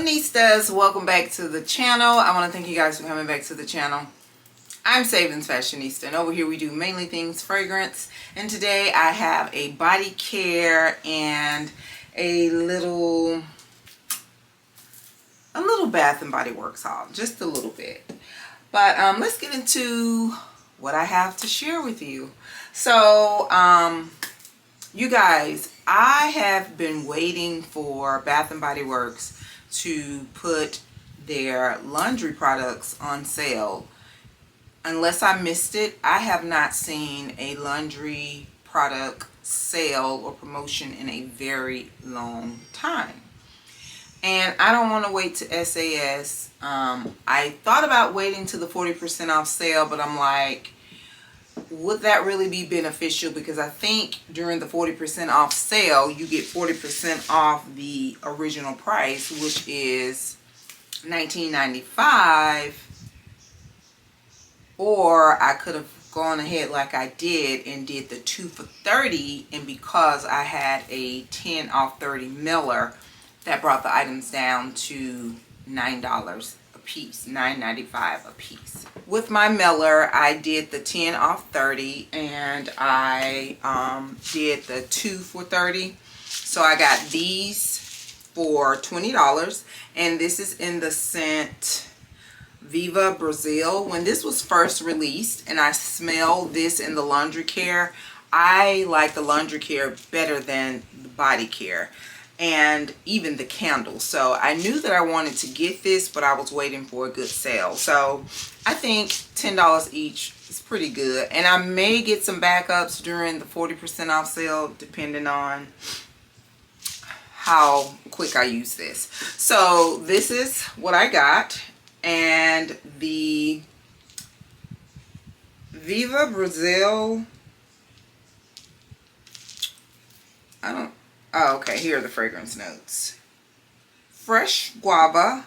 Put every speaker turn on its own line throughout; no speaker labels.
Hello Nistas, welcome back to the channel. I want to thank you guys for coming back to the channel. I'm Savings Fashionista, and over here we do mainly things fragrance. And today I have a body care and a little Bath and Body Works haul, just a little bit. But let's get into what I have to share with you. So you guys, I have been waiting for Bath and Body Works to put their laundry products on sale. Unless I missed it, I have not seen a laundry product sale or promotion in a very long time. And I don't want to wait to SAS. I thought about waiting to the 40% off sale, but I'm like, would that really be beneficial? Because I think during the 40% off sale, you get 40% off the original price, which is $19.95. Or I could have gone ahead like I did and did the 2 for $30, and because I had a 10 off 30 miller, that brought the items down to $9 a piece, $9.95 a piece. With my miller, I did the 10 off 30, and I did the 2 for $30. So I got these for $20, and this is in the scent Viva Brazil. When this was first released and I smelled this in the laundry care, I like the laundry care better than the body care and even the candles. So I knew that I wanted to get this, but I was waiting for a good sale. So I think $10 each is pretty good, and I may get some backups during the 40% off sale depending on how quick I use this. So this is what I got. And the Viva Brazil, oh, okay, here are the fragrance notes. Fresh guava,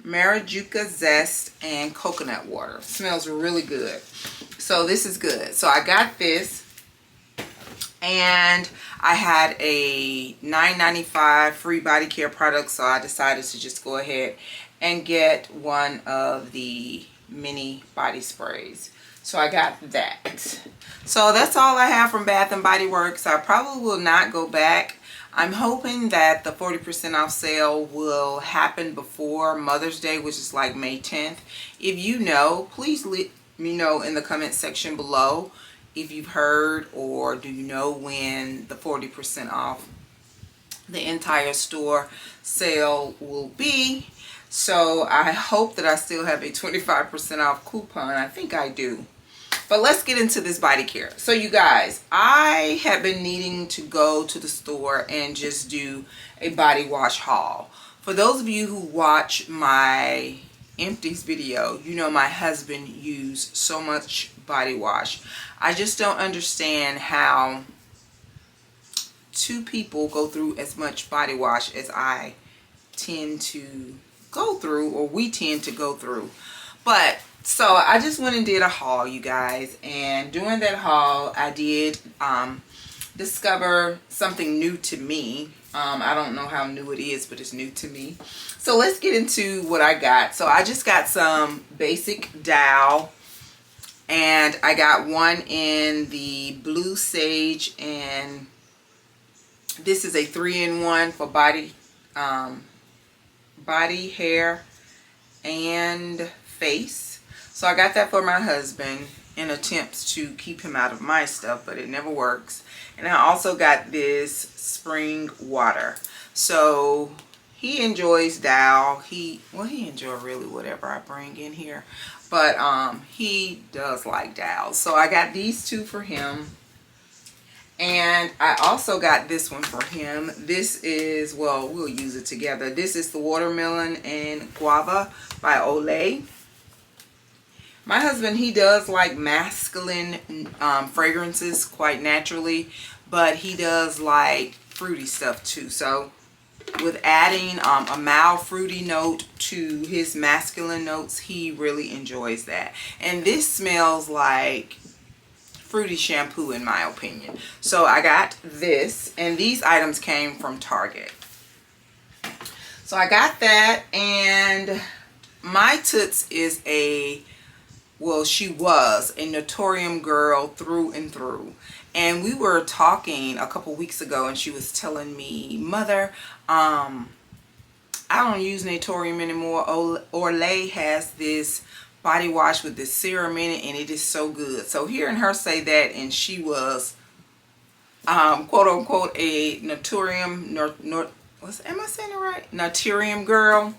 Marajuca zest, and coconut water. Smells really good. So this is good. So I got this, and I had a $9.95 free body care product, so I decided to just go ahead and get one of the mini body sprays. So I got that. So that's all I have from Bath and Body Works. I probably will not go back. I'm hoping that the 40% off sale will happen before Mother's Day, which is like May 10th. If you know, please let me know in the comment section below if you've heard, or do you know when the 40% off the entire store sale will be. So I hope that I still have a 25% off coupon. I think I do. But let's get into this body care. So you guys, I have been needing to go to the store and just do a body wash haul. For those of you who watch my empties video, you know my husband used so much body wash. I just don't understand how two people go through as much body wash as I tend to go through, or we tend to go through. But so I just went and did a haul, you guys, and during that haul I did discover something new to me. I don't know how new it is, but it's new to me. So let's get into what I got. So I just got some basic Dow, and I got one in the blue sage, and this is a 3-in-1 for body, hair, and face. So I got that for my husband in attempts to keep him out of my stuff, but it never works. And I also got this spring water. So he enjoys Dow. He enjoys really whatever I bring in here, but he does like Dow. So I got these two for him. And I also got this one for him. This is, well, we'll use it together. This is the Watermelon and Guava by Olay. My husband, he does like masculine fragrances quite naturally, but he does like fruity stuff too. So with adding a mild fruity note to his masculine notes, he really enjoys that. And this smells like fruity shampoo in my opinion. So I got this, and these items came from Target. So I got that, and my Toots is a, well, she was a Naturium girl through and through. And we were talking a couple weeks ago, and she was telling me, Mother, I don't use Naturium anymore. Olay has this body wash with this serum in it, and it is so good. So hearing her say that, and she was quote unquote a Naturium, am I saying it right? Naturium girl.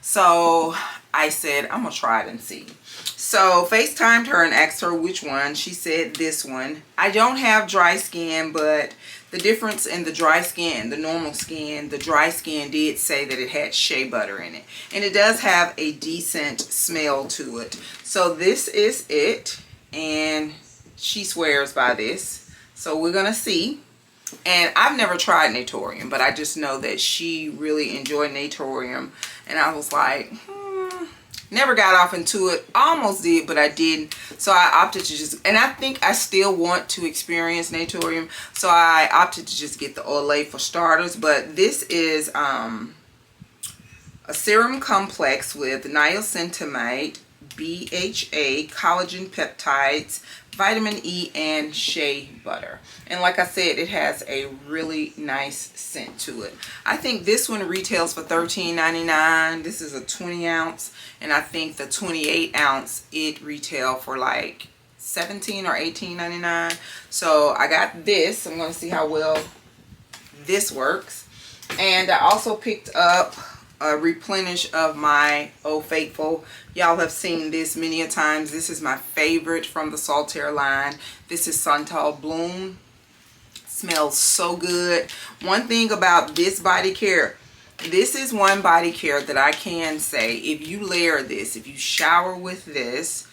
So I said, I'm gonna try it and see. So FaceTimed her and asked her which one. She said this one. I don't have dry skin, but the difference in the dry skin, the normal skin, the dry skin did say that it had shea butter in it. And it does have a decent smell to it. So this is it. And she swears by this. So we're gonna see. And I've never tried Naturium, but I just know that she really enjoyed Naturium. And I was like, never got off into it. Almost did, but I didn't. So I opted to just, and I think I still want to experience Naturium. So I opted to just get the Olay for starters. But this is a serum complex with niacinamide, BHA, collagen peptides, vitamin E, and shea butter. And like I said, it has a really nice scent to it. I think this one retails for $13.99. This is a 20 ounce. And I think the 28 ounce, it retail for like $17 or $18.99. So I got this. I'm going to see how well this works. And I also picked up a replenish of my Oh Faithful. Y'all have seen this many a times. This is my favorite from the Saltair line. This is Santal Bloom. Smells so good. One thing about this body care, this is one body care that I can say, if you layer this, if you shower with this,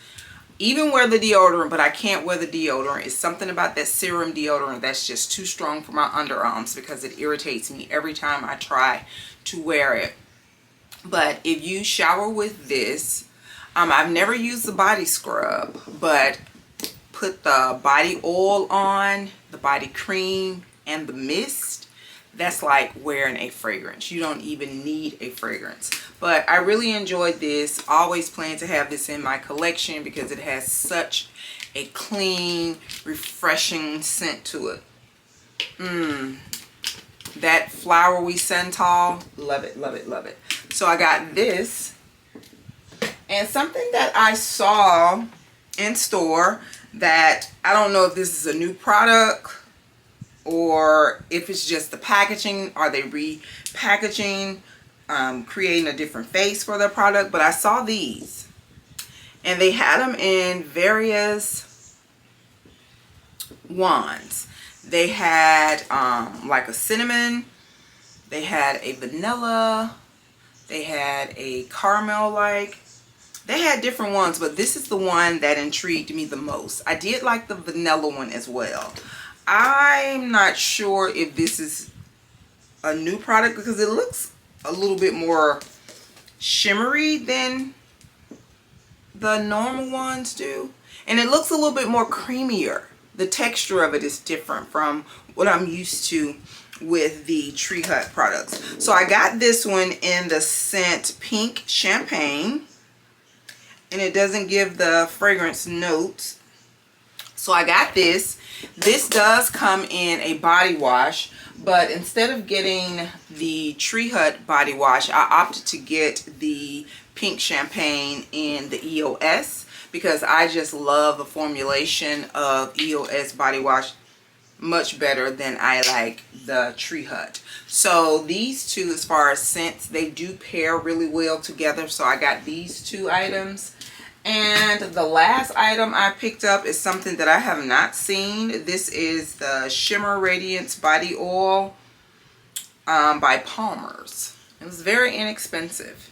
even wear the deodorant, but I can't wear the deodorant. It's something about that serum deodorant that's just too strong for my underarms because it irritates me every time I try to wear it. But if you shower with this, I've never used the body scrub, but put the body oil on, the body cream, and the mist, that's like wearing a fragrance. You don't even need a fragrance. But I really enjoyed this. Always plan to have this in my collection because it has such a clean, refreshing scent to it. That flowery Santal, love it, love it, love it. So I got this, and something that I saw in store that I don't know if this is a new product or if it's just the packaging. Are they repackaging, creating a different face for their product? But I saw these, and they had them in various wands. They had like a cinnamon, they had a vanilla, they had a caramel like. They had different ones, but this is the one that intrigued me the most. I did like the vanilla one as well. I'm not sure if this is a new product because it looks a little bit more shimmery than the normal ones do. And it looks a little bit more creamier. The texture of it is different from what I'm used to with the Tree Hut products. So I got this one in the scent Pink Champagne. And it doesn't give the fragrance notes. So I got this. This does come in a body wash, but instead of getting the Tree Hut body wash, I opted to get the Pink Champagne in the EOS because I just love the formulation of EOS body wash much better than I like the Tree Hut. So these two, as far as scents, they do pair really well together. So I got these two items. And the last item I picked up is something that I have not seen. This is the Shimmer Radiance Body Oil by Palmer's. It was very inexpensive.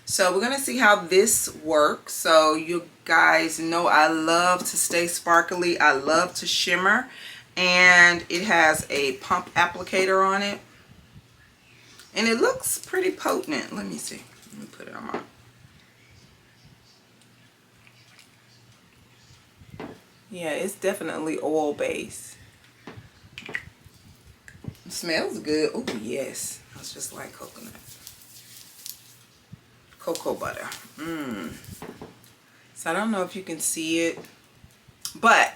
So we're going to see how this works. So you guys know I love to stay sparkly. I love to shimmer. And it has a pump applicator on it. And it looks pretty potent. Let me see. Let me put it on my... Yeah, it's definitely oil based. It smells good. Oh yes, it's just like coconut. cocoa butter. So I don't know if you can see it, but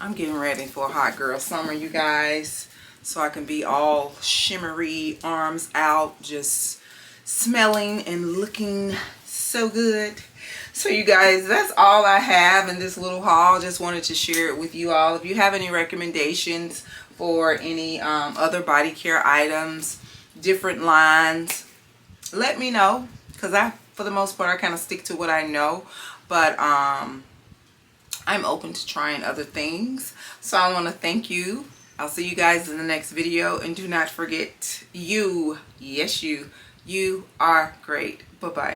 I'm getting ready for a hot girl summer, you guys. So I can be all shimmery, arms out, just smelling and looking so good. So you guys, that's all I have in this little haul. Just wanted to share it with you all. If you have any recommendations for any other body care items, different lines, let me know, because for the most part, I kind of stick to what I know, but I'm open to trying other things. So I want to thank you. I'll see you guys in the next video, and do not forget, you, yes you are great. Bye-bye.